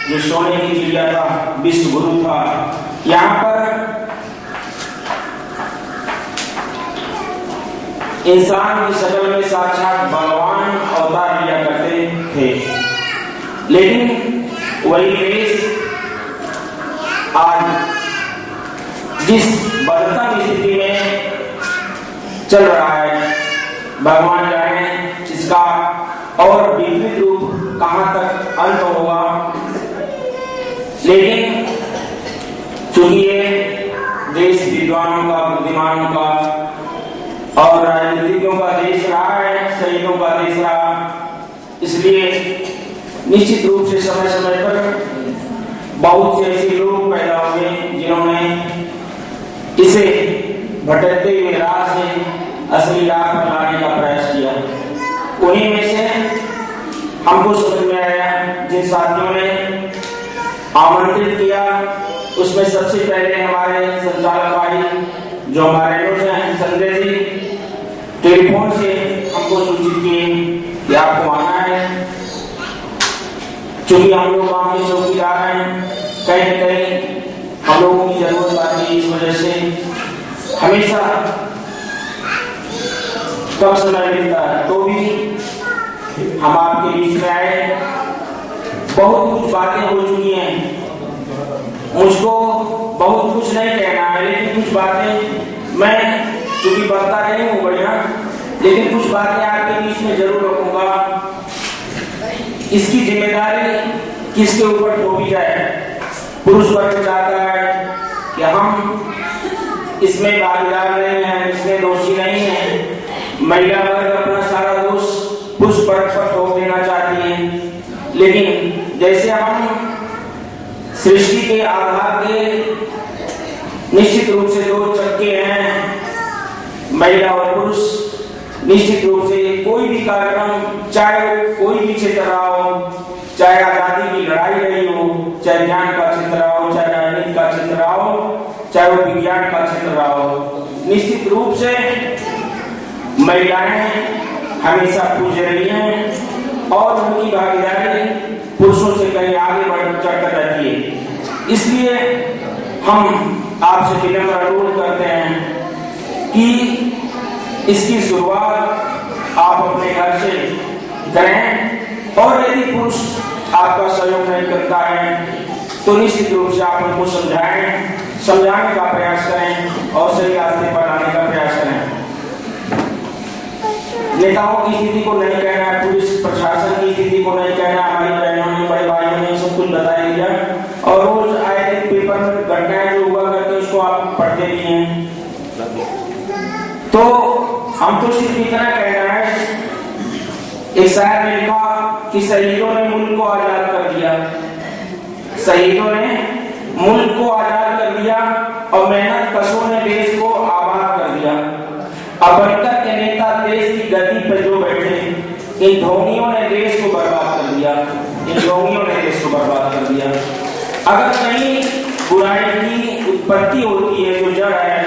जो सोने की चिड़िया था, विश्व गुरु था, यहाँ पर इंसान की शक्ल में साक्षात भगवान अवतार लिया करते थे। लेकिन वही देश आज जिस बदतर स्थिति में चल रहा है, भगवान जाने इसका और विपरीत रूप कहां तक अंत होगा। लेकिन चूंकि ये देश विद्वानों का, बुद्धिमानों का और राजनीतिज्ञों का देश रहा है, शहीदों का देश रहा, इसलिए निश्चित रूप से समय समय पर बहुत से ऐसे लोग पैदा हुए जिन्होंने इसे भटकते हुए राह से असली राह पर लाने का प्रयास किया। उन्हीं में से हमको समझ में आया, जिन साथियों ने आमंत्रित किया, उसमें सबसे पहले हमारे संचालक भाई जो हमारे लोग हैं, संजय जी, टेलीफोन से हमको सूचित किए कि आपको आना है। चूंकि हम लोग वहां के चौकीदार हैं, कहीं न कहीं हम लोगों की जरूरत आती है, इस वजह से हमेशा कम समय मिलता है तो भी हम आपके बीच में आए। बहुत कुछ बातें हो चुकी हैं, मुझको बहुत कुछ नहीं कहना है, लेकिन कुछ बातें मैं चूंकि बढ़ता नहीं हूँ बढ़िया, लेकिन कुछ बातें आपके बीच में जरूर रखूंगा। इसकी जिम्मेदारी किसके ऊपर थोपी जाए? पुरुष वर्ग चाहता है कि हम इसमें भागीदार नहीं है, इसमें दोषी नहीं है। महिला वर्ग अपना सारा दोष पुरुष वर्ग पर थोप देना चाहती है। लेकिन जैसे हम सृष्टि के आधार के निश्चित रूप से दो चक्के हैं, महिला और पुरुष, निश्चित रूप से कोई भी कार्यक्रम, चाहे कोई भी क्षेत्र रहा हो, चाहे आजादी की लड़ाई रही हो, चाहे ज्ञान का क्षेत्र रहा हो, चाहे राजनीति का क्षेत्र रहा हो, चाहे वो विज्ञान का क्षेत्र रहा हो, निश्चित रूप से महिलाएं हमेशा पूजनीय हैं और उनकी भागीदारी पुरुषों से कहीं आगे बढ़ चढ़कर रहती है। इसलिए हम आपसे विनम्र अनुरोध करते हैं कि इसकी शुरुआत आप अपने घर से करें, और यदि पुरुष आपका सहयोग नहीं करता है तो निश्चित रूप से आप उनको समझाने का प्रयास करें और सही रास्ते पर लाने का प्रयास करें। नेताओं की स्थिति को नहीं कहना है, पुलिस प्रशासन की स्थिति को नहीं कहना है, हमारी बहनों ने, बड़े भाइयों ने सब कुछ बता दिया और रोज आए दिन पेपर में घटनाएं जो हुआ करते उसको आप पढ़ते भी हैं। तो हम तो सिर्फ इतना कहना है, एक शायर ने लिखा कि शहीदों ने मुल्क को आजाद कर दिया, शहीदों ने मुल्क को आजाद कर दिया और मेहनत कशों ने देश को आबाद कर दिया। अब बनकर के नेता देश की गद्दी पर जो बैठे, इन ढोंगियों ने देश को बर्बाद कर दिया, इन ढोंगियों ने देश को बर्बाद कर दिया। अगर कहीं बुराई की उत्पत्ति होती है, जो जड़ है,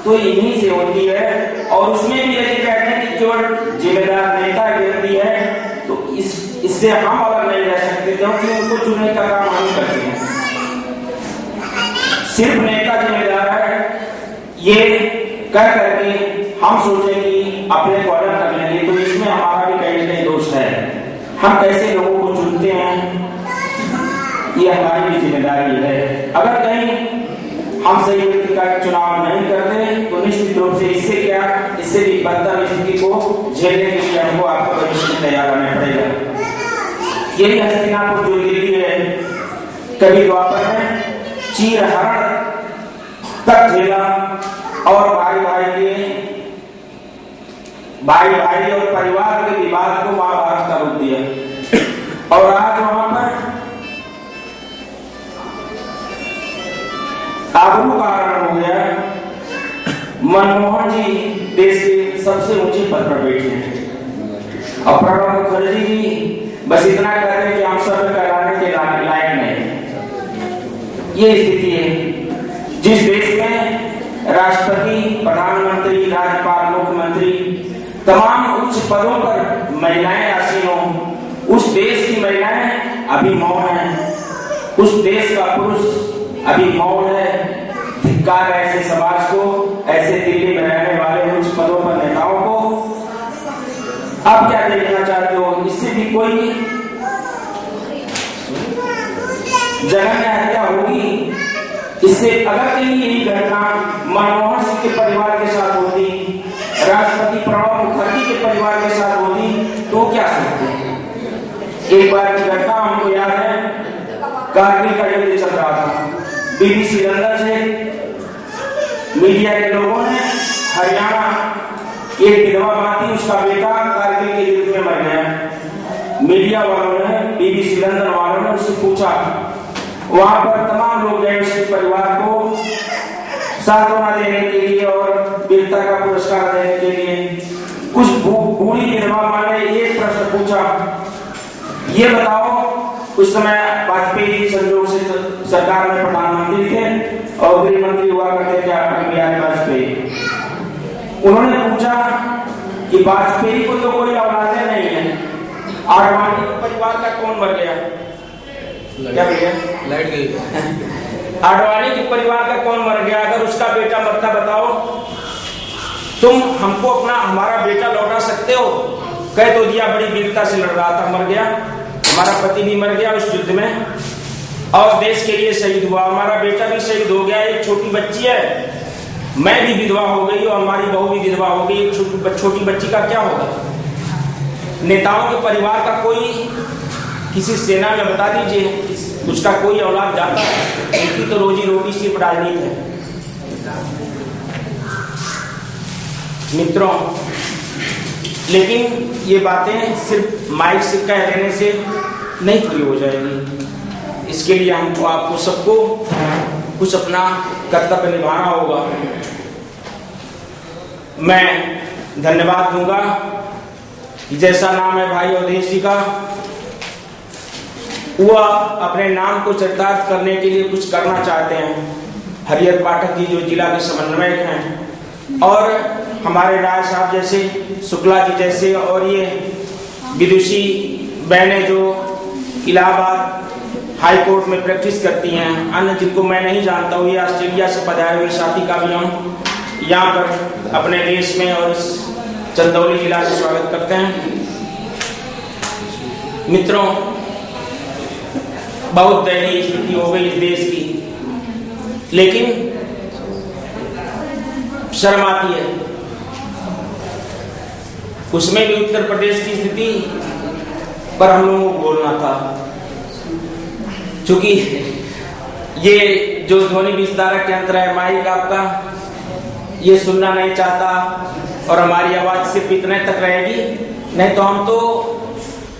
तो इन्हीं से होती है। और उसमें भी यदि कहते हैं कि केवल जिम्मेदार नेता गिरती है, तो इससे हम अलग नहीं रह सकते, क्योंकि उनको चुनने का काम हम करते हैं। सिर्फ नेता जिम्मेदार है ये कह करके हम सोचें कि अपने को अलग कर लेंगे, तो इसमें हमारा भी कहीं न कहीं दोष है। हम कैसे लोगों को चुनते हैं, ये हमारी भी जिम्मेदारी है। अगर कहीं हम सही व्यक्ति का चुनाव नहीं करते तो निश्चित रूप से इससे भी बदतर स्थिति को झेलने के लिए हमको आपको भविष्य में तैयार रहना पड़ेगा। यही हस्तिनापुर जो दिल्ली है, कभी द्वापर में चीरहरण तक झेला और भाई और परिवार के विवाद को महाभारत का रूप दिया। और आज वहां पर आबरू का हरण हो गया। मनमोहन जी देश के सबसे ऊंचे पद पर बैठे हैं और प्रणब मुखर्जी जी बस इतना कहते हैं कि हम सब कराने के लायक नहीं। ये स्थिति है जिस देश में राष्ट्रपति, प्रधानमंत्री, राज्यपाल, मुख्यमंत्री, तमाम उच्च पदों पर महिलाएं आसीन हों, उस देश की महिलाएं अभी मौन हैं। उस देश का पुरुष अभी मौन है। धिक्कार है ऐसे समाज को, ऐसे दिल्ली में रहने वाले उच्च पदों पर नेताओं को। आप क्या देखना चाहते हो? इससे भी कोई जघन्य हत्या होगी? इससे अगर कहीं यही घटना मनमोहन सिंह के परिवार के साथ होती, राष्ट्रपति प्रणब मुखर्जी के परिवार के साथ होती, तो क्या सोचते हैं? एक बार की घटना हमको याद है, कारगिल का युद्ध चल रहा था। BBC लंदन से मीडिया के लोगों ने हरियाणा एक विधवा मां थी, उसका बेटा कारगिल के युद्ध में मर गया। मीडिया वालों ने, BBC लंदन वालों ने उससे पूछा, वहां पर तमाम लोग गए उसके परिवार को सांत्वना देने के लिए और वीरता का पुरस्कार देने के लिए। उस बूढ़ी विधवा मां ने एक प्रश्न पूछा, ये बताओ, उस समय वाजपेयी जी संजोग से सरकार में प्रधानमंत्री थे और गृह मंत्री हुआ करते थे अटल बिहारी वाजपेयी। उन्होंने पूछा कि वाजपेयी को तो कोई औलादे नहीं है, आडवाणी के परिवार का कौन मर गया? क्या भैया? लाइट गई। आडवाणी के परिवार का कौन मर गया? अगर उसका बेटा मरता, बताओ तुम हमको अपना हमारा बेटा लौटा सकते हो? कह तो दिया, बड़ी वीरता से लड़ रहा था, मर गया। हमारा पति भी मर गया उस युद्ध में और देश के लिए शहीद हुआ। हमारा बेटा भी शहीद हो गया। एक छोटी बच्ची है, मैं भी विधवा हो गई और हमारी बहू भी विधवा हो गई। एक छोटी बच्ची का क्या होगा? नेताओं के परिवार का कोई किसी सेना में बता दीजिए उसका कोई औलाद जाता है? उनकी तो रोजी रोटी सिर्फ राजनीति है। मित्रों, लेकिन ये बातें सिर्फ माइक से कह देने से नहीं पूरी हो जाएगी। इसके लिए हमको, आपको सबको कुछ अपना कर्तव्य निभाना होगा। मैं धन्यवाद दूंगा कि जैसा नाम है भाई अवधेश जी का, वह अपने नाम को चरितार्थ करने के लिए कुछ करना चाहते हैं। हरिहर पाठक जी जो जिला के समन्वयक हैं और हमारे राय साहब जैसे, शुक्ला जी जैसे, और ये विदुषी बहनें जो इलाहाबाद हाई कोर्ट में प्रैक्टिस करती हैं, अन्य जिनको मैं नहीं जानता हूँ, ये ऑस्ट्रेलिया से पधारे हुए साथी का भी हम यहाँ पर अपने देश में और इस चंदौली जिला से स्वागत करते हैं। मित्रों, बहुत दयनीय स्थिति हो गई इस देश की, लेकिन शर्म आती है। उसमें भी उत्तर प्रदेश की स्थिति पर हम लोगों को बोलना था, क्योंकि ये जो ध्वनि विस्तारक यंत्र है माइक आपका, ये सुनना नहीं चाहता और हमारी आवाज सिर्फ इतने तक रहेगी। नहीं तो हम तो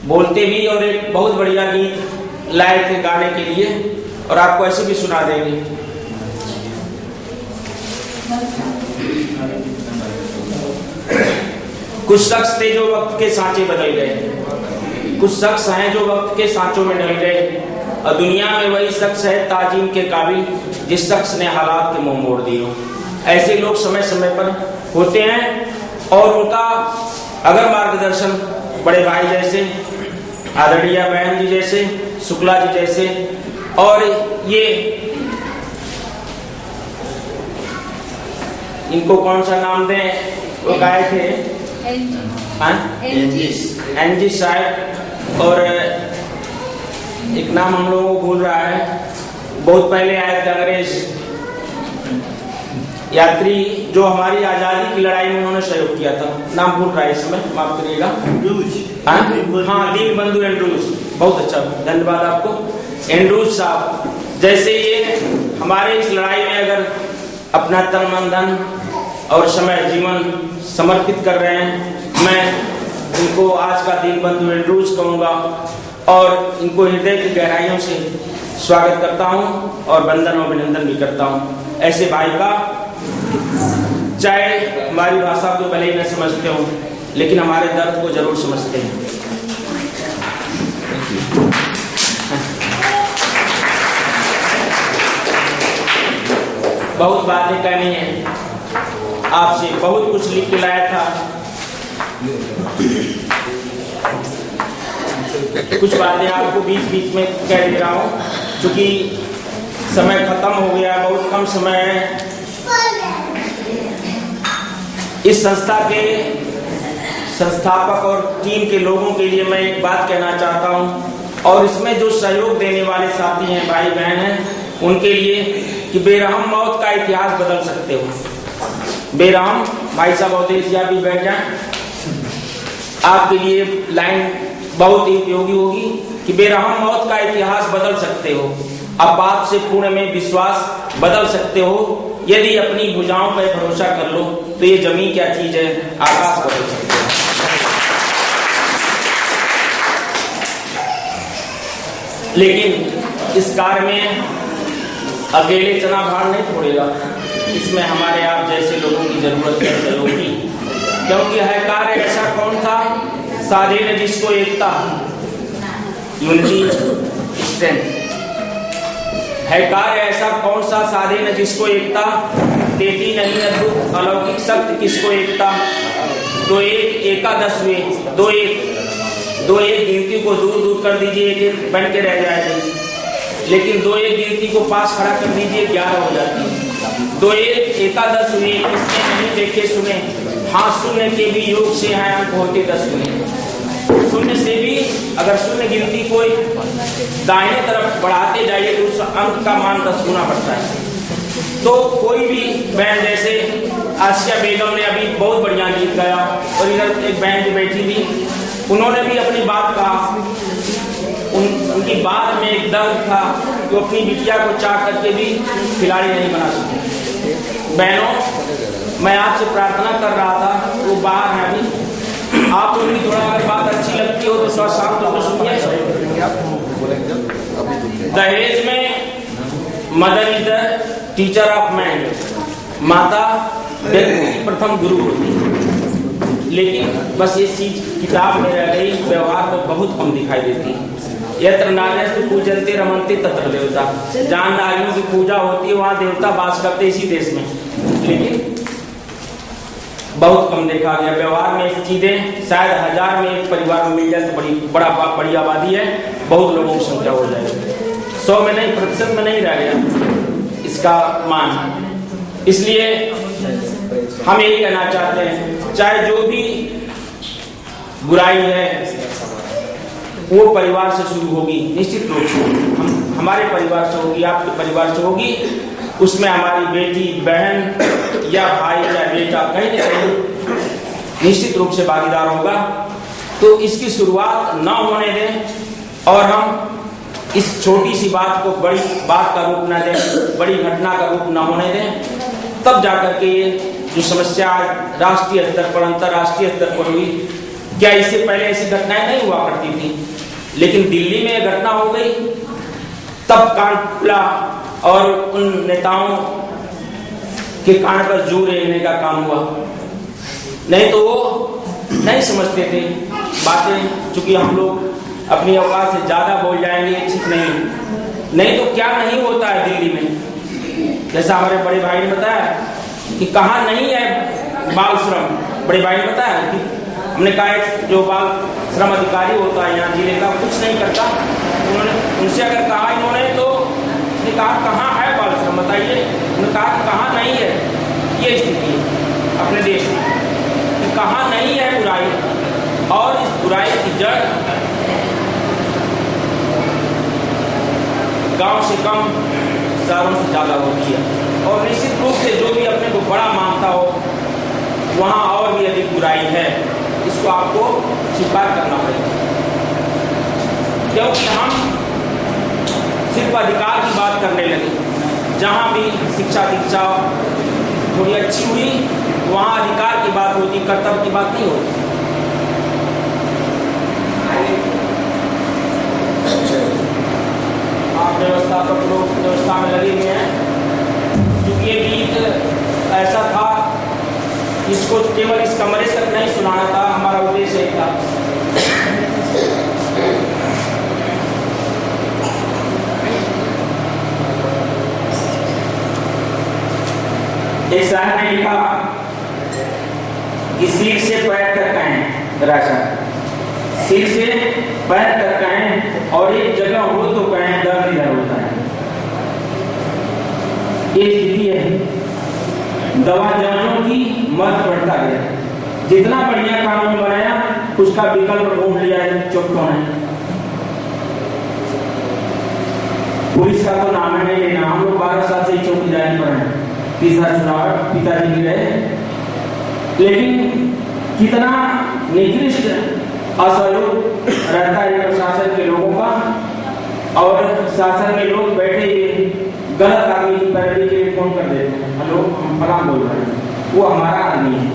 बोलते भी और एक बहुत बढ़िया गीत लाए थे गाने के लिए और आपको ऐसे भी सुना देंगे। कुछ शख्स थे जो वक्त के सांचे बदल गए, कुछ शख्स हैं जो वक्त के सांचों में ढल गए और दुनिया में वही शख्स है ताजीम के काबिल जिस शख्स ने हालात के मुंह मोड़ दिए। ऐसे लोग समय समय पर होते हैं और उनका अगर मार्गदर्शन बड़े भाई जैसे, आदरणीय बहन जी जैसे, शुक्ला जी जैसे, और ये इनको कौन सा नाम दें, वो गाए थे एनजी साहब, और एक नाम हम लोगों को भूल रहा है, बहुत पहले आए थे अंग्रेज यात्री जो हमारी आजादी की लड़ाई में उन्होंने सहयोग किया था, नाम भूल रहा है इस समय, माफ करिएगा। हाँ, दीनबंधु एंड्रूज, बहुत अच्छा, धन्यवाद आपको एंड्रूज साहब। जैसे ये हमारे इस लड़ाई में अगर अपना तन मन धन और समय जीवन समर्पित कर रहे हैं, मैं इनको आज का दीनबंधु एंड्रूज कहूँगा और इनको हृदय की गहराइयों से स्वागत करता हूँ और वंदन और अभिनंदन भी करता हूँ। ऐसे भाई का, चाहे हमारी भाषा को भले ही न समझते हो, लेकिन हमारे दर्द को जरूर समझते हैं। बहुत बातें कहनी है आपसे, बहुत कुछ लिख के लाया था, कुछ बातें आपको बीच बीच में कह दे रहा हूँ। चूंकि समय खत्म हो गया, बहुत कम समय है, इस संस्था के संस्थापक और टीम के लोगों के लिए मैं एक बात कहना चाहता हूं, और इसमें जो सहयोग देने वाले साथी हैं, भाई बहन हैं, उनके लिए कि बेरहम मौत का इतिहास बदल सकते हो। बेरहम भाई साहब अवधेश जी भी बैठ जाएं, आपके लिए लाइन बहुत ही उपयोगी होगी कि बेरहम मौत का इतिहास बदल सकते हो, आपात से पुण्य में विश्वास बदल सकते हो। यदि अपनी भुजाओं पर भरोसा कर लो तो ये जमीन क्या चीज है, आकाश बदल सकते हो। लेकिन इस कार्य में अकेले चना भार नहीं फोड़ेगा, इसमें हमारे आप जैसे लोगों की जरूरत है, सहयोग की, क्योंकि है कार्य ऐसा कौन था, साधे ने जिसको एकता, यूनिटी स्ट्रेंथ, है कार्य ऐसा कौन सा साधे न जिसको एकता, देती नहीं अद्भुत अलौकिक शक्ति किसको एकता। दो एक एकादश हुए, दो एक गिनती को दूर दूर कर दीजिए, एक बन के रह जाएगी, लेकिन दो एक गिनती को पास खड़ा कर दीजिए, 11 हो जाती है। दो एक एकादश हुए, इसके नहीं देखे सुने, हाँ शून्य के भी योग से हैं अंक होते 10 गुने। शून्य से भी अगर शून्य गिनती को दाहिने तरफ बढ़ाते जाइए तो उस अंक का मान 10 गुना बढ़ता है। तो कोई भी बहन, जैसे आसिया बेगम ने अभी बहुत बढ़िया गीत गाया, और इधर एक बहन भी बैठी थी, उन्होंने भी अपनी बात कहा, उनकी बात में एक दर्द था कि अपनी बिटिया को चाह करके भी खिलाड़ी नहीं बना सकते। बहनों, मैं आपसे प्रार्थना कर रहा था, वो बाहर है अभी, आप उनकी थोड़ा अगर बात अच्छी लगती हो तो थोड़ा शांत होकर सुनिए। दहेज में mother is the teacher of man, माता व्यक्ति की प्रथम गुरु होती है, लेकिन बस ये चीज किताब में रह गई, व्यवहार को बहुत कम दिखाई देती है। यत्र नार्यस्तु पूजन्ते रमन्ते तत्र देवता, जहाँ नारियों की पूजा होती है वहाँ देवता वास करते, इसी देश में, लेकिन बहुत कम देखा गया। व्यवहार में चीजें शायद 1000 में एक परिवार में मिल जाए तो बड़ी आबादी है, बहुत लोगों की संख्या हो जाएगी, 100 में नहीं, प्रतिशत में नहीं रह गया इसका मान। इसलिए हम यही कहना चाहते हैं, चाहे जो भी बुराई है वो परिवार से शुरू होगी, निश्चित रूप से हमारे परिवार से होगी, आपके परिवार से होगी, उसमें हमारी बेटी बहन या भाई या बेटा कहीं न कहीं निश्चित रूप से भागीदार होगा। तो इसकी शुरुआत न होने दें, और हम इस छोटी सी बात को बड़ी बात का रूप न दें, बड़ी घटना का रूप न होने दें, तब जाकर के ये जो समस्या राष्ट्रीय स्तर पर, अंतर्राष्ट्रीय स्तर पर हुई, क्या इससे पहले ऐसी घटनाएं नहीं हुआ करती थी, लेकिन दिल्ली में यह घटना हो गई तब कान खुला, और उन नेताओं के कान पर जू रेंगने का काम हुआ। नहीं तो वो नहीं समझते थे बातें, चूंकि हम लोग अपनी औकात से ज्यादा बोल जाएंगे, ठीक नहीं तो क्या नहीं होता है दिल्ली में। जैसा हमारे बड़े भाई ने बताया कि कहाँ नहीं है बाल श्रम, बड़े भाई ने बताया कि हमने कहा एक जो बाल श्रम अधिकारी होता है यहाँ जिले का, कुछ नहीं करता, उन्होंने उनसे अगर कहा इन्होंने तो कहा कहाँ है बाल श्रम बताइए, उन्होंने कहा कि कहाँ नहीं है। ये स्थिति है अपने देश में कि कहाँ नहीं है बुराई, और इस बुराई की जड़ गांव से कम शहरों से ज्यादा होती है, और निश्चित रूप से जो भी अपने को बड़ा मानता हो वहां और भी अधिक बुराई है, इसको आपको स्वीकार करना पड़ेगा। क्योंकि हम सिर्फ अधिकार की बात करने लगे, जहां भी शिक्षा दीक्षा थोड़ी अच्छी हुई वहां अधिकार की बात होती, कर्तव्य की बात नहीं होती। आप व्यवस्थापक लोग व्यवस्था में लगे हुए हैं, क्योंकि ये गीत ऐसा था, इसको केवल इस कमरे तक नहीं सुनाना था, हमारा उद्देश्य एक था। एक शायर ने लिखा कि सिर से पैर तक हैं राजा, सिर से पैर तक कहें और एक जगह हो तो कहें दर्द इधर होता है। ये स्थिति है। दवा जांचों की मत बढ़ता गया, जितना बढ़िया कानून बनाया उसका विकल्प ढूंढ लिया है चुप्तों ने। पुलिस का तो नाम है नहीं लेना, हम लोग 12 साल से चौकीदारी पर हैं, तीसरा चुनाव पिताजी की रहे, लेकिन कितना निकृष्ट असहयोग रहता है प्रशासन के लोगों का। और शासन में लोग बैठे हुए गलत आदमी की पैरवी के लिए फोन कर देते हैं, हेलो हम फलां बोल रहे हैं, वो हमारा आदमी है।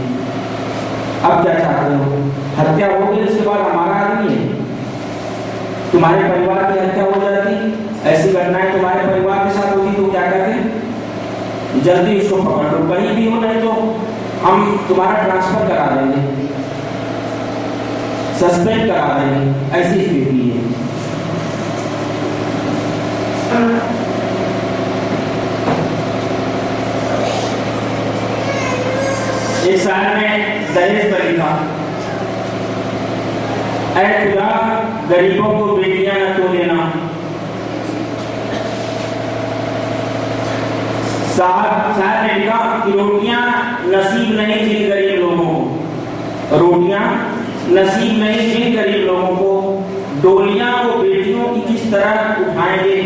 अब क्या चाहते हो, हत्या हो गई उसके बाद हमारा आदमी है, तुम्हारे परिवार की हत्या हो जाती, ऐसी घटनाएं तुम्हारे परिवार के साथ होती तो क्या कहते, जल्दी उसको पकड़ लो, कहीं भी हो, नहीं तो हम तुम्हारा ट्रांसफर करा देंगे, सस्पेंड करा देंगे, ऐसी स्थिति है। एक साल में दहेज पर लिखा, ऐ खुदा गरीबों को बेटियां न तो देना। साहब ने लिखा कि रोटियां नसीब नहीं जिन गरीब लोगों को, रोटियां नसीब नहीं जिन गरीब लोगों को, डोलियां वो बेटियों की किस तरह उठाएंगे।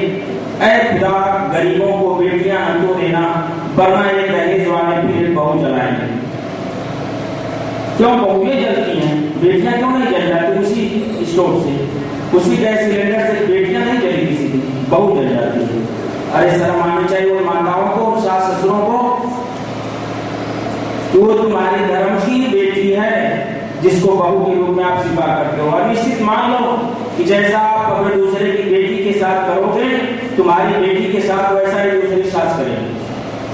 ऐ खुदा गरीबों को बेटियां न तो देना, वरना ये दहेज वाले फिर बहू जलाएंगे। क्यों बहुएं जलती हैं, बेटियां क्यों नहीं जल जाती? उसी स्टोव से, उसी गैस सिलेंडर से बेटियां नहीं जली किसी की, बहू जल जाती है। अरे शर्म आनी चाहिए वो माताओं को, सास ससुरों को। वो तुम्हारी धर्म की बेटी है जिसको बहू के रूप में आप स्वीकार करते हो, और निश्चित मान लो कि जैसा आप अपने दूसरे की बेटी के साथ करोगे, तुम्हारी बेटी के साथ वैसा ही दूसरी सास करेगी।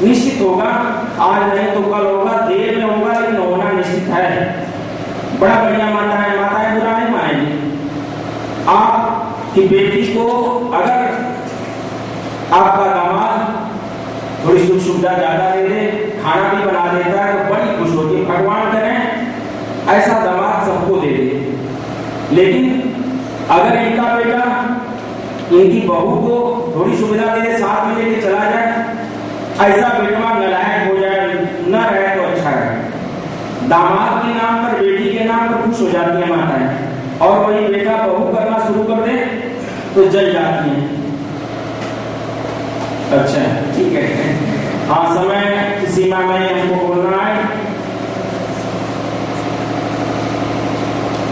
निश्चित होगा, आज नहीं तो कल होगा, देर में होगा, लेकिन होना निश्चित है। बड़ा बढ़िया माताएं बुरा नहीं मानेंगी। आपकी बेटी को अगर आपका दामाद थोड़ी सुख सुविधा ज्यादा दे दे, खाना भी बना देता है, तो बड़ी खुश होती है। भगवान करें ऐसा दामाद सबको दे दे। लेकिन अगर इनका बेटा इनकी बहू को थोड़ी सुविधा दे दे, साथ में लेके चला जाए, ऐसा बेटवा नलायक हो जाए, न रहे तो अच्छा है। दामाद के नाम पर, बेटी के नाम पर खुश हो जाती है माताएं, और वही बेटा बहू करना शुरू कर दे तो जल जाती है। अच्छा ठीक है, हाँ समय की सीमा में हमको बोलना है।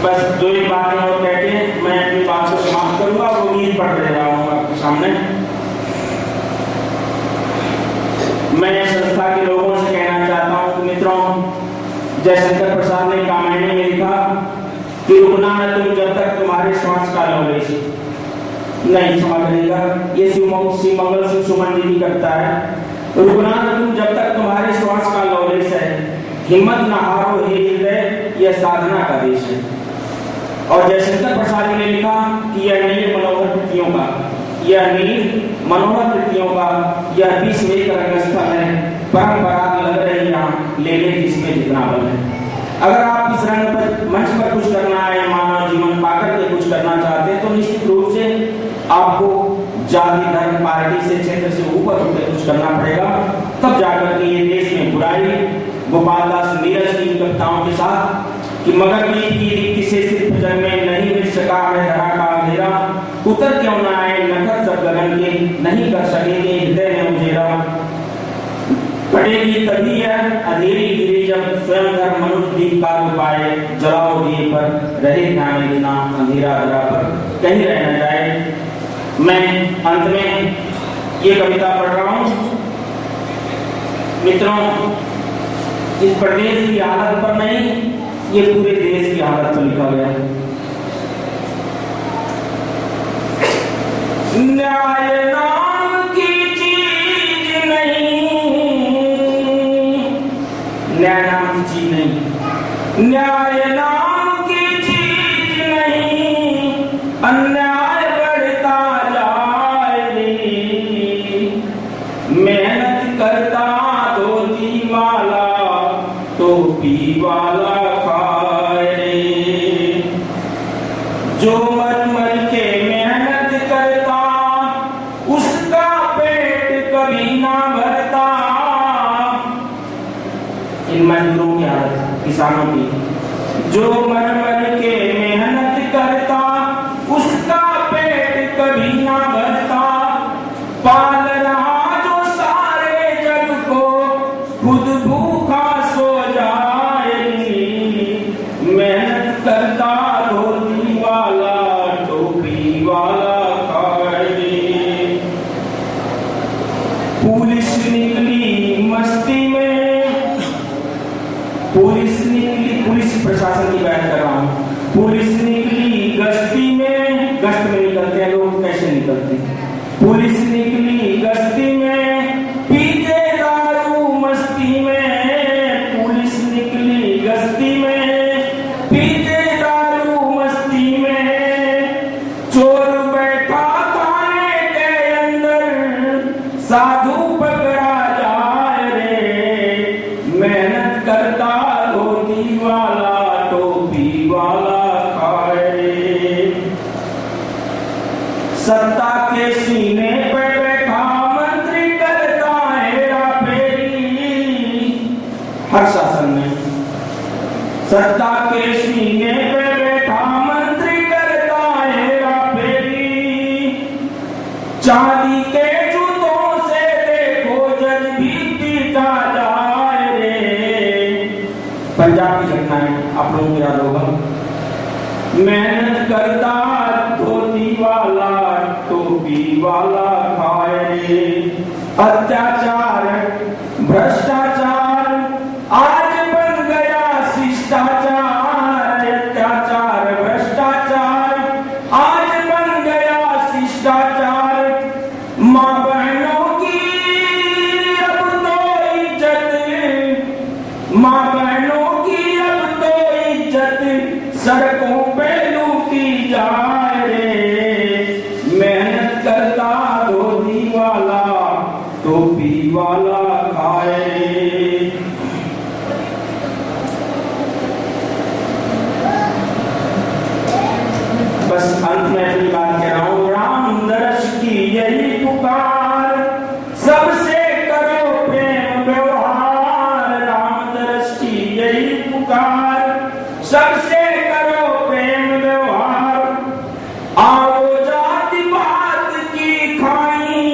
बस दो ही बातें और कह के मैं अपनी बात को समाप्त करूंगा। वो उम्मीद पढ़ दे रहा हूँ आपके सामने। मैं संस्था के लोगों से कहना चाहता हूँ कि मित्रों, जयशंकर प्रसाद ने कामायनी में लिखा कि रुकना है तुम जब तक तुम्हारे श्वास का लवलेश नहीं क्षमा करेगा। ये श्री मंगल सिंह सुमन जी की कविता है। रुकना तुम जब तक तुम्हारे श्वास का लवलेश है, हिम्मत न हारो हे हृदय, यह साधना का देश है। और जयशंकर प्रसाद जी ने लिखा कि यह नील मनोहर कृतियों का, यह नील मनोहर कृतियों का यह विश्व एक रंगस्थल है, परंपरा लग रही यहाँ, ले ले इसमें जितना बल है। अगर आप इस रंग पर मंच पर कुछ करना है, मानव जीवन पाकर के कुछ करना चाहते हैं, तो निश्चित रूप से आपको जाति धर्म पार्टी से क्षेत्र से ऊपर उठकर कुछ करना पड़ेगा, तब जाकर के ये देश में बुराई। गोपाल दास नीरज की कविताओं के साथ कि मगर मीत की दीप्ति से सिर्फ जग में नहीं मिट सका है धरा का अंधेरा, उतर क्यों ना आए नखत सब गगन के, नहीं कर सकेंगे हृदय में उजेरा। कटेगी तभी यह अंधेरी गिरी जब स्वयं धर्म मनुष्य दीप का उपाय, जलाओ दिए पर रहे ध्यान इतना अंधेरा धरा पर कहीं रह न जाए। मैं अंत में ये कविता पढ़ रहा हूँ मित्रों, इस प्रदेश की हालत पर नहीं, ये पूरे देश की हालत पर लिखा गया है। न्याय नाम की चीज नहीं, न्याय नाम की चीज नहीं, न्याय नाम की चीज नहीं, अन्याय बढ़ता जाए रे, मेहनत करता धोती वाला टोपी वाला खाए रे, जो मर मजदूरों की हालत, किसानों की। जो मर मर के मेहनत करता उसका पेट कभी ना भरता, पाल रहा जो सारे जग को खुद भूखा सो जाएगी। मेहनत करता धोती वाला टोपी वाला खाएगी। पुलिस निकली मस्ती में, पुलिस निकली, पुलिस प्रशासन की बात कर रहा हूं। पुलिस निकली गश्ती में, गश्त में निकलते हैं लोग, कैसे निकलते हैं? पुलिस निकली गश्ती में, पीते दारू मस्ती में। पुलिस निकली गश्ती में, पीते दारू मस्ती में। चोर बैठा थाने के अंदर, साधु पकड़ा जाए रे। मेहनत करता धोती वाला टोपी वाला खाए। सत्ता के सीने पे बैठा मंत्री करता हेरा फेरी। हर शासन में सत्ता के सीने पे बैठा मंत्री करता हेरा फेरी। चांदी के जूतों से देखो जज भी पीटा जाए रे। पंजाब की घटना है, आप लोगों को याद होगा। मेहनत करता धोती वाला टोपी वाला खाए रे। अत्याचार भ्रष्टाचार आज बन गया शिष्टाचार। अत्याचार भ्रष्टाचार आज बन गया शिष्टाचार। माँ बहनों की अब तो इज्जत, माँ बहनों की अब तो इज्जत सड़कों पे लूटी जाए रे। मेहनत करता धोती वाला टोपी वाला खाए रे। बस अंत में अपनी बात कह रहा हूं। राम दर्श की यही पुकार, सबसे करो प्रेम व्यवहार। राम दर्श की यही पुकार, सबसे करो प्रेम व्यवहार। आओ जाति बात की खाई,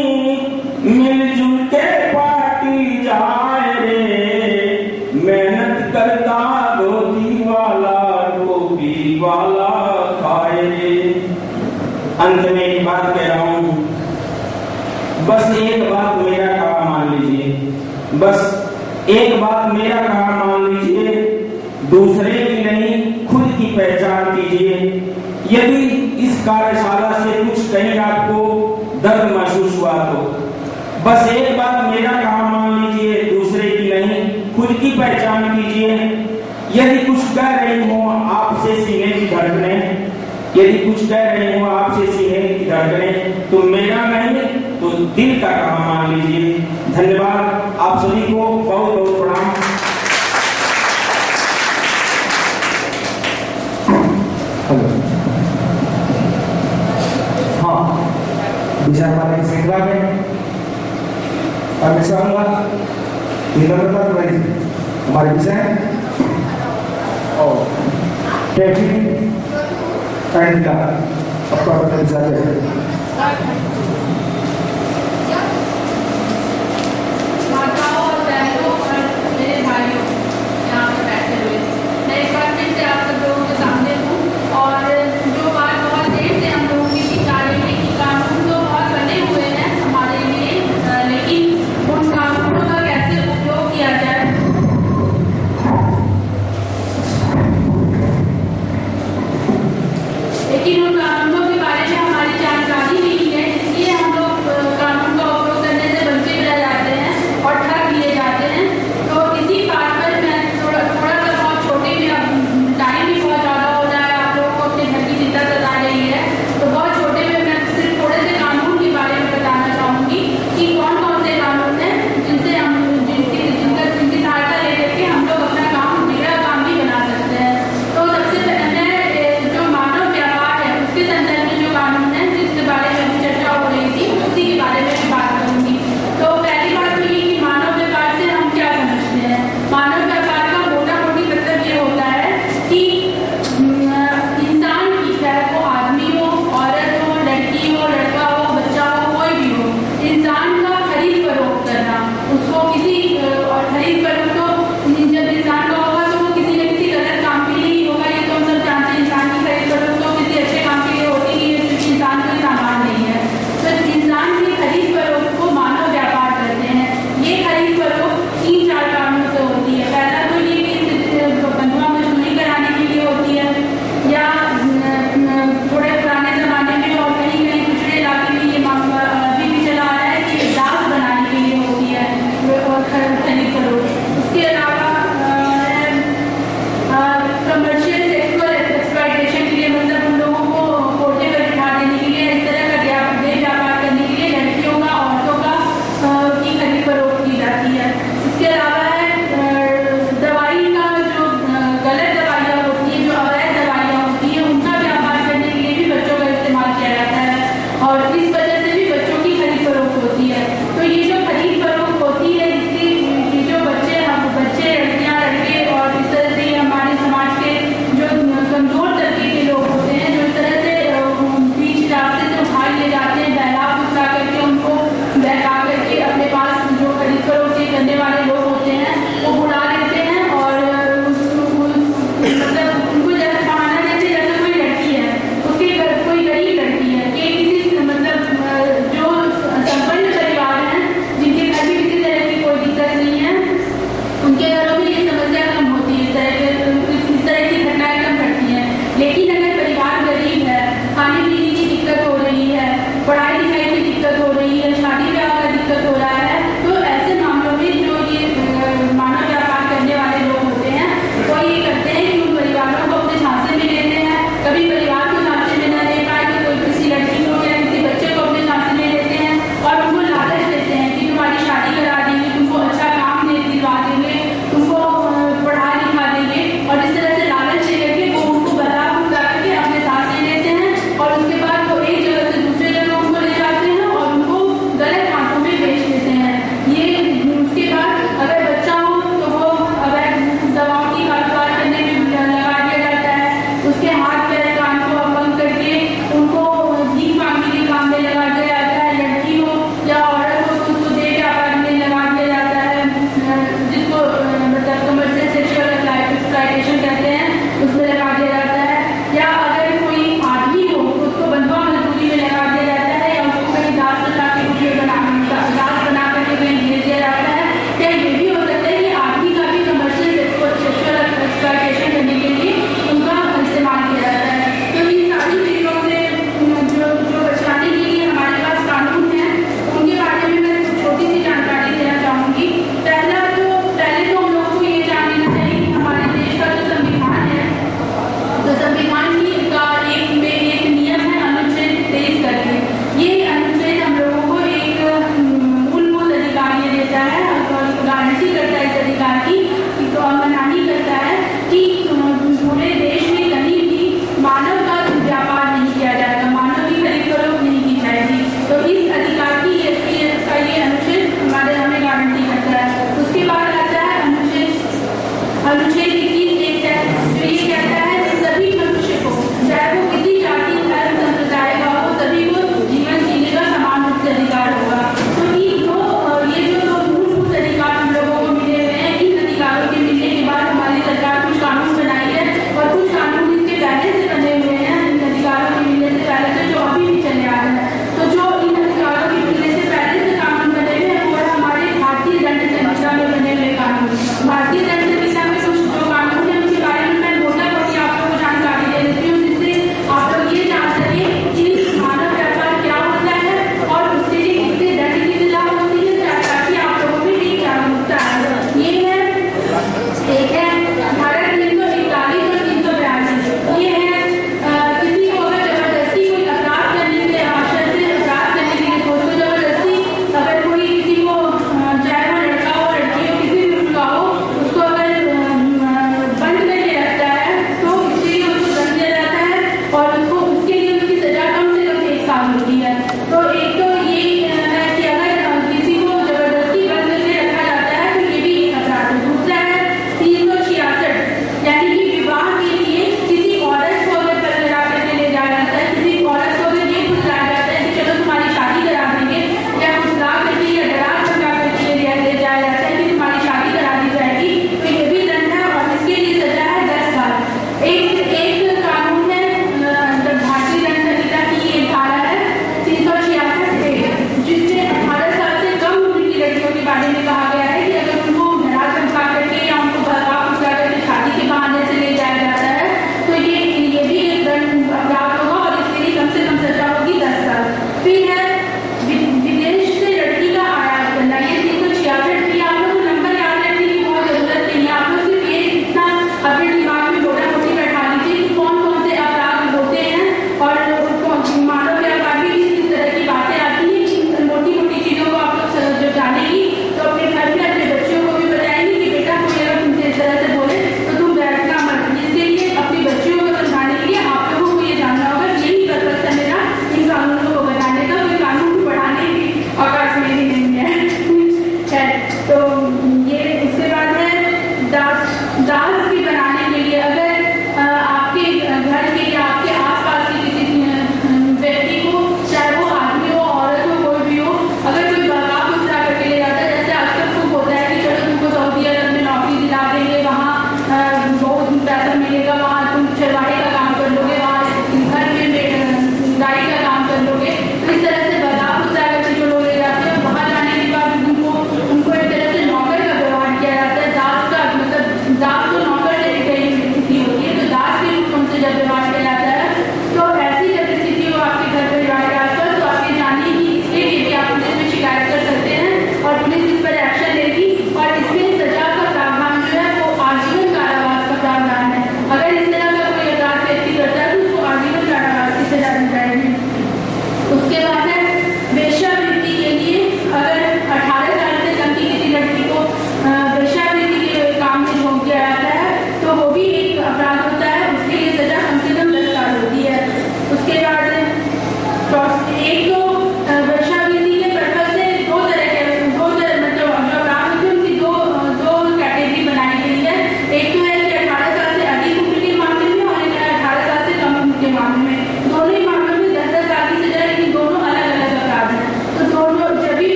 मिलजुल के पार्टी जाए रे। मेहनत करता धोती वाला टोपी वाला खाए रे। अंत में एक बात कह रहा हूं, बस एक बात मेरा कहा मान लीजिए, बस एक बात मेरा कहा मान लीजिए, दूसरे की नहीं खुद की पहचान कीजिए। यदि इस कार्यशाला से कुछ कहीं आपको दर्द महसूस हुआ तो बस एक बात मेरा कहा मान लीजिए, दूसरे की नहीं खुद की पहचान कीजिए। यदि कुछ कह रही हो आपसे सीने की धड़कनें, यदि कुछ कह रही हो आपसे सीने की धड़कनें, तो मेरा नहीं तो दिल का कहा मान लीजिए। धन्यवाद, आप सभी को बहुत बहुत प्रणाम। हाँ, विचार वाले की श्रृंखला में अब मैं चाहूंगा हमारे विषय और ट्रैफिक काइंड का आपका विचार है। लेकिन उन कानूनों के बारे में हमारी जानकारी नहीं है,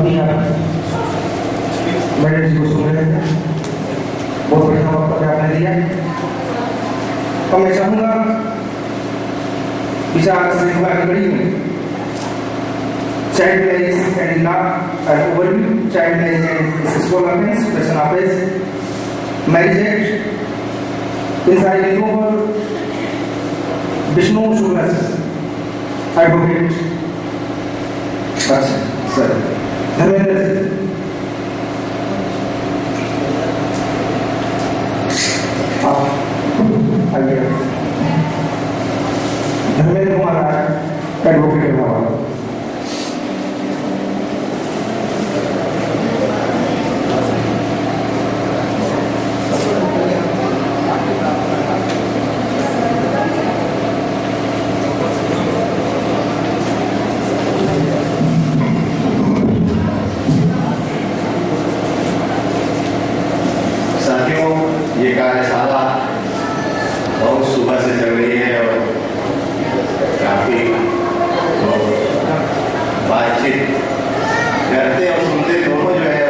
अभी आप मैडम जी को सुन रहे थे, बहुत बढ़िया वक्तव्य आपने दिया। तो मैं चाहूंगा विचार श्रृंखला की कड़ी में child marriage and law and overview, child marriage and sexual offence, person offence, marriage act, इन सारी नीतियों पर विष्णु शुक्ला एडवोकेट सर धर्मेंद्र आइए, धर्मेंद्र कुमार राय एडवोकेट हमारा। ये कार्यशाला बहुत सुबह से चल रही है और काफी बातचीत करते और सुनते दोनों जो है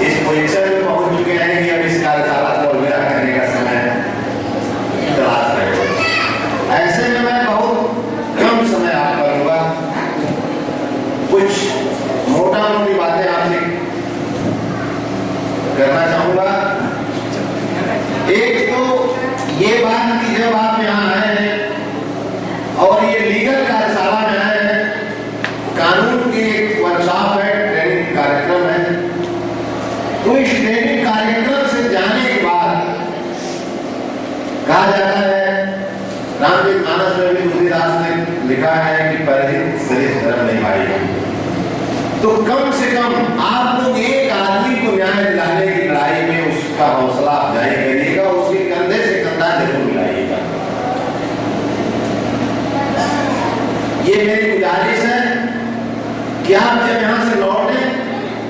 इस पोजीशन में पहुंच चुके हैं कि अब इस कार्यशाला को अलविदा करने का समय तलाश रहे। ऐसे में मैं बहुत कम समय आपका लूंगा, कुछ मोटा मोटी बातें आपसे करना चाहूंगा। एक तो ये बात कि जब आप यहाँ आए हैं और ये लीगल कार्यशाला में आए हैं, कानून की एक वर्कशॉप है, ट्रेनिंग कार्यक्रम है, तो इस ट्रेनिंग कार्यक्रम से जाने के बाद कहा जाता है, रामचरितमानस में भी तुलसीदास ने लिखा है कि परिहित सरित धर्म नहीं भाई। तो कम से कम आप लोग एक आदमी को न्याय दिलाने की लड़ाई में उसका हौसला अफजाई करिएगा, उसके कंधे से कंधा जरूर मिलाइएगा। ये मेरी गुजारिश है कि आप जब यहां से लौटे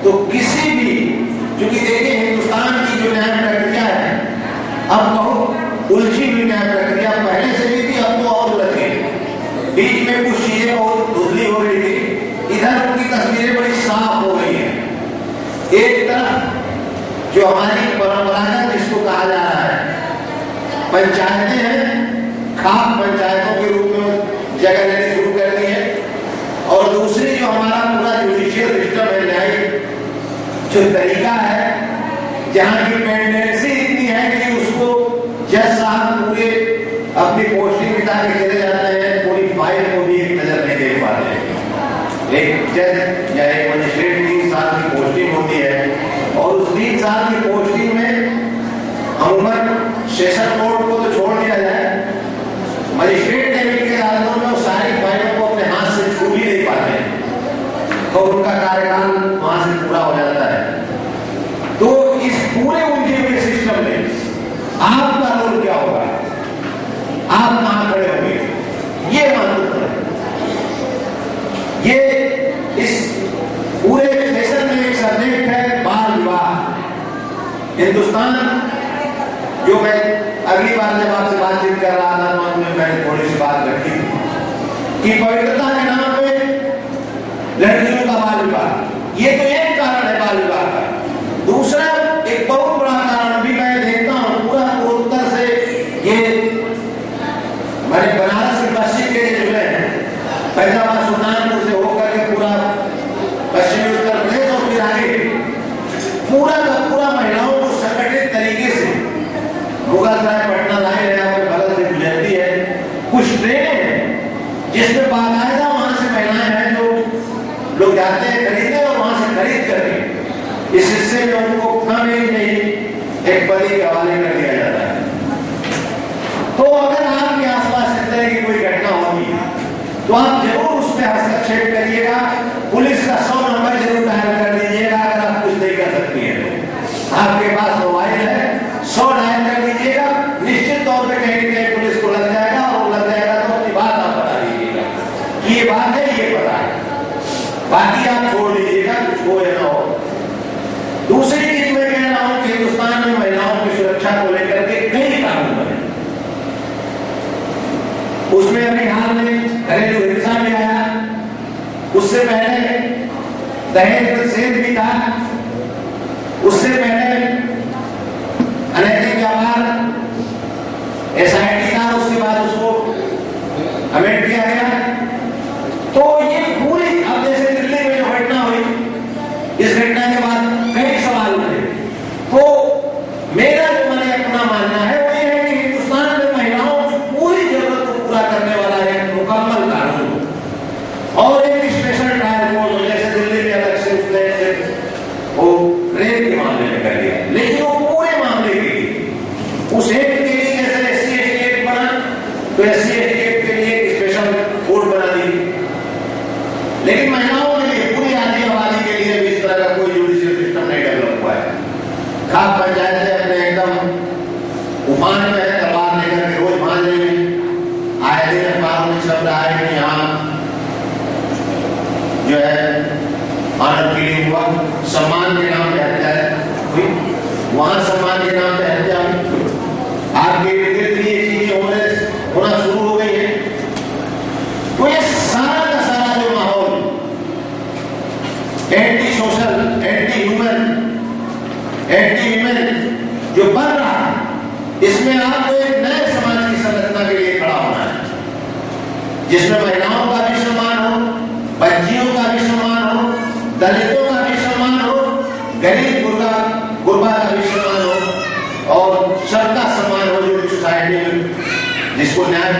तो किसी भी, क्योंकि देखिए हिंदुस्तान की जो न्याय प्रक्रिया है अब बहुत उलझी हुई न्याय प्रक्रिया पहले से भी थी, अब तो और उलझ गई। बीच में कुछ चीजें बहुत धुंधली हो रही थी, इधर उनकी तस्वीरें बड़ी साफ हो गई हैं। एक तरफ जो हमारी परंपरागत जिसको कहा जा रहा है पंचायतें हैं, खाप पंचायतों के रूप में जगह लेनी शुरू कर दी है, और दूसरी जो हमारा पूरा जुडिशियल सिस्टम है, न्यायिक जो तरीका है, जहां की पेंडेंसी इतनी है कि उसको जज साहब पूरे अपनी पोस्टिंग बिता के चले जाते हैं, पूरी फाइल को भी एक नजर नहीं देख पाते हैं। एक जज या एक मजिस्ट्रेट 3 साल की पोस्टिंग होती है, और उस 3 साल की पोस्टिंग में अमूमन सेशन कोर्ट को तो छोड़ दिया जाए, मजिस्ट्रेट लेवल के अदालतों में वो सारी फाइलों को अपने हाथ से छू भी नहीं पाते हैं और उनका कार्यकाल वहां से पूरा हो जाता है। तो इस पूरे उलझे हुए सिस्टम में आपका रोल क्या होगा, आप कहां खड़े होंगे, ये महत्वपूर्ण है। ये इस पूरे सेशन में एक सब्जेक्ट है बाल विवाह। हिंदुस्तान, जो मैं अगली बार जब आपसे बातचीत कर रहा था तो मैंने थोड़ी सी बात रखी कि पवित्रता के नाम पे लड़कियों का बाल विवाह, ये तो एक कारण है बाल विवाह का। दूसरा एक बहुत बड़ा कारण भी मैं देखता हूं, पूरा पूर्वोत्तर से ये मैंने बनारस की पश्चिम के जो है फैजाबाद सुल्तानपुर से होकर के पूरा पश्चिमी उत्तर प्रदेश और फिर आगे पूरा का पूरा महिलाओं को संगठित तरीके से मुगलसराय पटना लाइन है, आपके बगल से गुजरती है, कुछ ट्रेनें हैं जिसमें बाकायदा वहां से महिलाएं हैं जो लोग जाते हैं खरीदने और वहां से खरीद करके इस हिस्से में उनको कम ही नहीं एक पति के हवाले कर दिया जाता है। तो अगर आपके आसपास इस तरह की कोई घटना होगी तो आप जरूर उसमें हस्तक्षेप करिएगा, पुलिस का 100 नंबर जरूर डायल कर दीजिएगा। अगर आप कुछ नहीं कर सकती हैं तो आपके पास मोबाइल है, 100 डायल कर दीजिएगा, निश्चित तौर पे कहीं ना कहीं पुलिस को लग जाएगा, और वो लग जाएगा तो अपनी बात आप बता दीजिएगा कि ये बात है, ये पता है, बाकी आप छोड़ दीजिएगा, कुछ हो या ना हो। दूसरी चीज मैं कह रहा हूं कि हिंदुस्तान में महिलाओं की सुरक्षा को लेकर के कई कानून बने, उसमें अभी हाल में घरेलू हिंसा भी आया, उससे पहले दहेज प्रतिषेध भी था, उससे पहले अनैतिक व्यापार SIT था, उसके बाद उसको अमेंड किया गया। तो ये पूरी, अब जैसे दिल्ली में जो घटना हुई, इस घटना के बाद कई सवाल उठे। तो मेरा जो मैंने अपना मानना है वो ये है कि हिंदुस्तान में महिलाओं की पूरी जरूरत को पूरा करने वाला एक मुकम्मल कानून और एक स्पेशल ट्रायल कोर्ट, जैसे दिल्ली में अलग से उसने वो रेप के मामले में कर दिया, लेकिन वो पूरे मामले के लिए उस एक के लिए जैसे SC ST एक्ट बना, तो SC ST एक्ट के लिए एक स्पेशल कोर्ट बना दी। लेकिन महिलाओं के लिए, पूरी आधी आबादी के लिए भी इस तरह का कोई जुडिशियल सिस्टम नहीं डेवलप हुआ है। खास पंचायतें अपने एकदम उफान में है, तलवार लेकर के रोज भाग रही हैं। आए दिन अखबारों में छप रहा है कि यहाँ जो है ऑनर किलिंग हुआ, सम्मान के नाम पे हत्या हुई, वहां सम्मान के नाम पे हत्या हुई। आपके इर्द गिर्द ये चीजें होना शुरू हो गई है। तो ये सारा का सारा जो माहौल anti social, anti human, anti human जो बन रहा है, इसमें आपको एक नए समाज की संरचना के लिए खड़ा होना है, जिसमें महिलाओं का भी सम्मान हो, बच्चियों का भी सम्मान हो, दलितों का भी सम्मान हो, गरीब गुरबा का भी सम्मान हो और सबका सम्मान हो, जो सोसाइटी में जिसको न्याय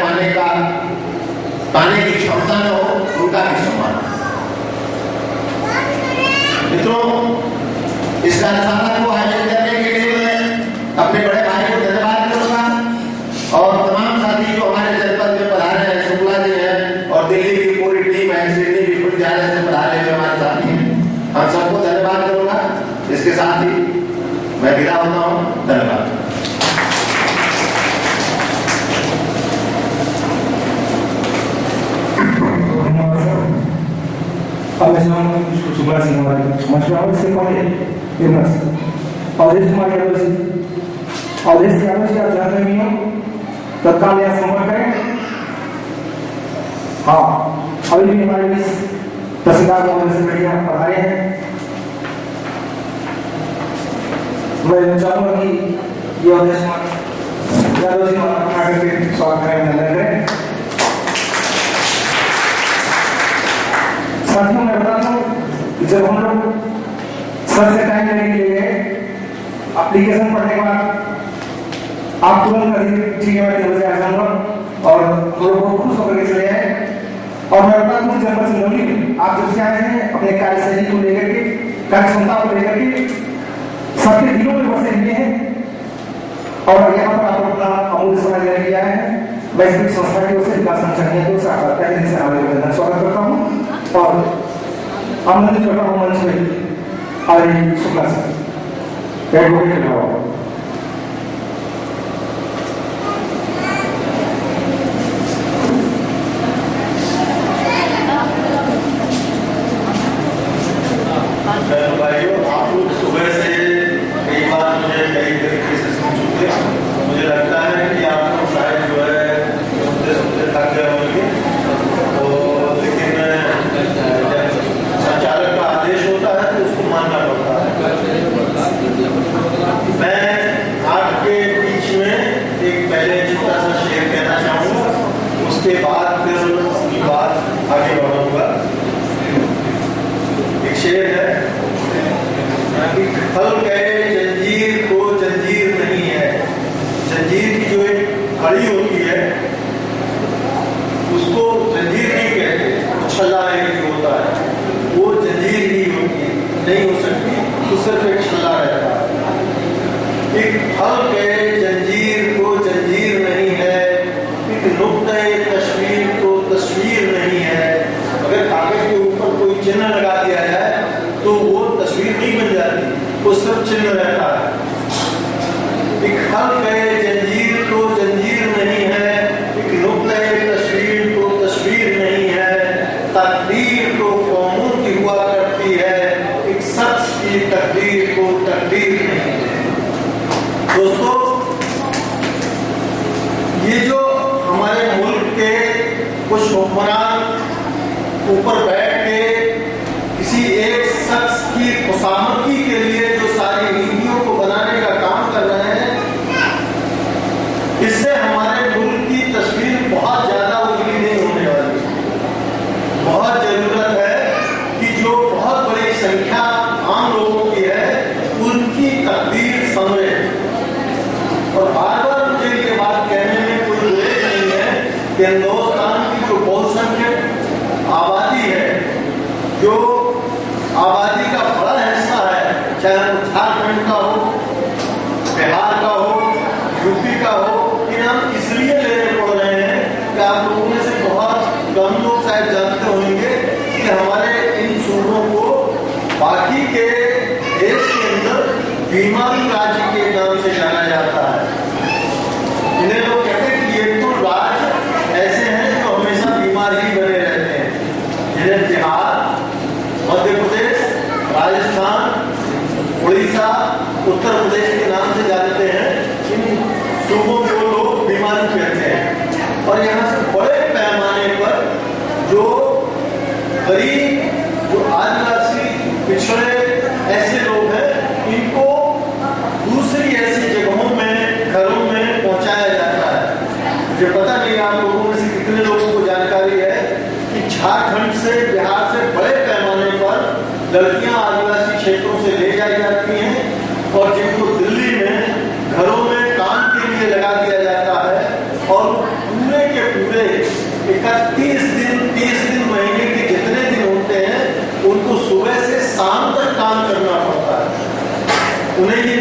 पाने की क्षमता न हो, उनका भी सम्मान। मित्रों, इस कार्यशाला को आयोजित करने के लिए मैं अपने बड़े भाई को धन्यवाद करूंगा और तमाम साथी जो हमारे जनपद में पधारे हैं, शुक्ला जी हैं और दिल्ली की पूरी टीम है, सिडनी विश्वविद्यालय से पधारे हुए हमारे साथी हैं, हम सबको धन्यवाद करूंगा। इसके साथ ही मैं विदा होता हूं। धन्यवाद। अब मैं शुक्ला सिंह हमारे मंचवाल से पहले अवधेश कुमार यादव जी, अवधेश यादव जी आप जानते नहीं हो, तत्काल यहाँ संपर्क करें। हाँ, अभी भी हमारे बीच तहसीलदार महोदय से बढ़िया पढ़ाए हैं। मैं चाहूंगा कि ये अवधेश कुमार यादव जी अपना करके स्वागत करें, अभिनंदन करें। साथियों, मैं बताता हूँ कि जब हम लोग सर से टाइम लेने के लिए गए, एप्लीकेशन पढ़ने के बाद आप तुरंत ठीक है मैं 3 बजे आ जाऊंगा और हम लोग बहुत खुश होकर के चले आए। और मैं बता दूं जनपद सिंगरौली में आप जब से आए हैं, अपने कार्यशैली को लेकर के, कार्य क्षमता को लेकर के सबके दिलों में बसे हुए हैं और यहाँ पर आप अपना अमूल्य समय देने के लिए आए हैं। वैश्विक संस्था की ओर से, विकास संगठन की ओर से आपका तहे दिल से आभार स्वागत करता हूँ और आमंत्रित करता हूँ मंच में आर्य शुक्ला सिंह एडवोकेट के नाम। भाइयों, आप लोग सुबह से कई बार मुझे कई तरीके से सुन चुके हैं। मुझे लगता है कि आप लोग शायद जो है सुनते थक गए होंगे, तो लेकिन संचालक का आदेश होता है तो उसको मानना पड़ता है। मैं आपके बीच में एक पहले छोटा सा शेर कहना चाहूँगा, उसके बाद फिर अपनी बात आगे बढ़ाऊंगा। एक शेर है कि फल कहे जंजीर को जंजीर नहीं है। जंजीर की जो एक कड़ी होती है उसको जंजीर नहीं कहते, छल्ला एक होता है, वो जंजीर ही होती है, नहीं हो सकती, तो सिर्फ एक छल्ला रहता है। एक फल कहे जंजीर को जंजीर नहीं है, एक नुक्ते तस्वीर को तस्वीर नहीं है। अगर कागज के ऊपर कोई चिन्ह लगा दिया जाए तो वो तस्वीर नहीं बन जाती, वो सिर्फ चिन्ह रहता है। एक फल कहे जंजीर को जंजीर नहीं है, एक नुक्ते तस्वीर को तस्वीर नहीं है। तकदीर तो कौमों की हुआ करती है, एक शख्स की तकदीर को तकदीर नहीं है। दोस्तों, ये जो हमारे मुल्क के कुछ हुक्मरान ऊपर बैठ के किसी एक खुशामदी के लिए जो सारी नीतियों को बनाने का काम कर रहे हैं, इससे हमारे मुल्क की तस्वीर बहुत ज्यादा उजली नहीं होने वाली। बहुत जरूरत है कि जो बहुत बड़ी संख्या आम लोगों की है, उनकी तकदीर संभले। और बार बार मुझे ये बात कहने में कोई बुराई नहीं है कि हिंदुस्तान की जो बहुसंख्यक आबादी है, जो आबादी का बड़ा हिस्सा है, चाहे वो झारखंड का हो, बिहार का हो, यूपी का हो, कि हम इसलिए लेने पड़ रहे हैं कि आप लोगों में से बहुत कम लोग शायद जानते होंगे कि हमारे इन सूबों को बाकी के देश के अंदर बीमारी राज्य के नाम से जाना जाता है। इन्हें लोग कहते हैं कि ये तो राज्य ऐसे हैं जो हमेशा बीमार ही बने रहते हैं, जिन्हें बिहार, मध्य प्रदेश, राजस्थान, उड़ीसा, उत्तर प्रदेश के नाम से जानते हैं। इन सूबों में वो लोग बीमारी कहते हैं। और यहाँ से बड़े पैमाने पर जो गरीब, जो आदिवासी, पिछड़े ऐसे लोग हैं, इनको दूसरी ऐसी जगहों में, घरों में पहुंचाया जाता है। मुझे पता नहीं आप लोगों में से कितने लोगों को जानकारी है कि झारखंड से, बिहार से बड़े पैमाने पर लड़कियां आदिवासी क्षेत्रों से ले जाई जाती हैं और जिनको दिल्ली में घरों में काम के लिए लगा दिया जाता है। और पूरे के पूरे 31 दिन, 30 दिन, महीने के जितने दिन होते हैं, उनको सुबह से शाम तक काम करना पड़ता है। उन्हें ये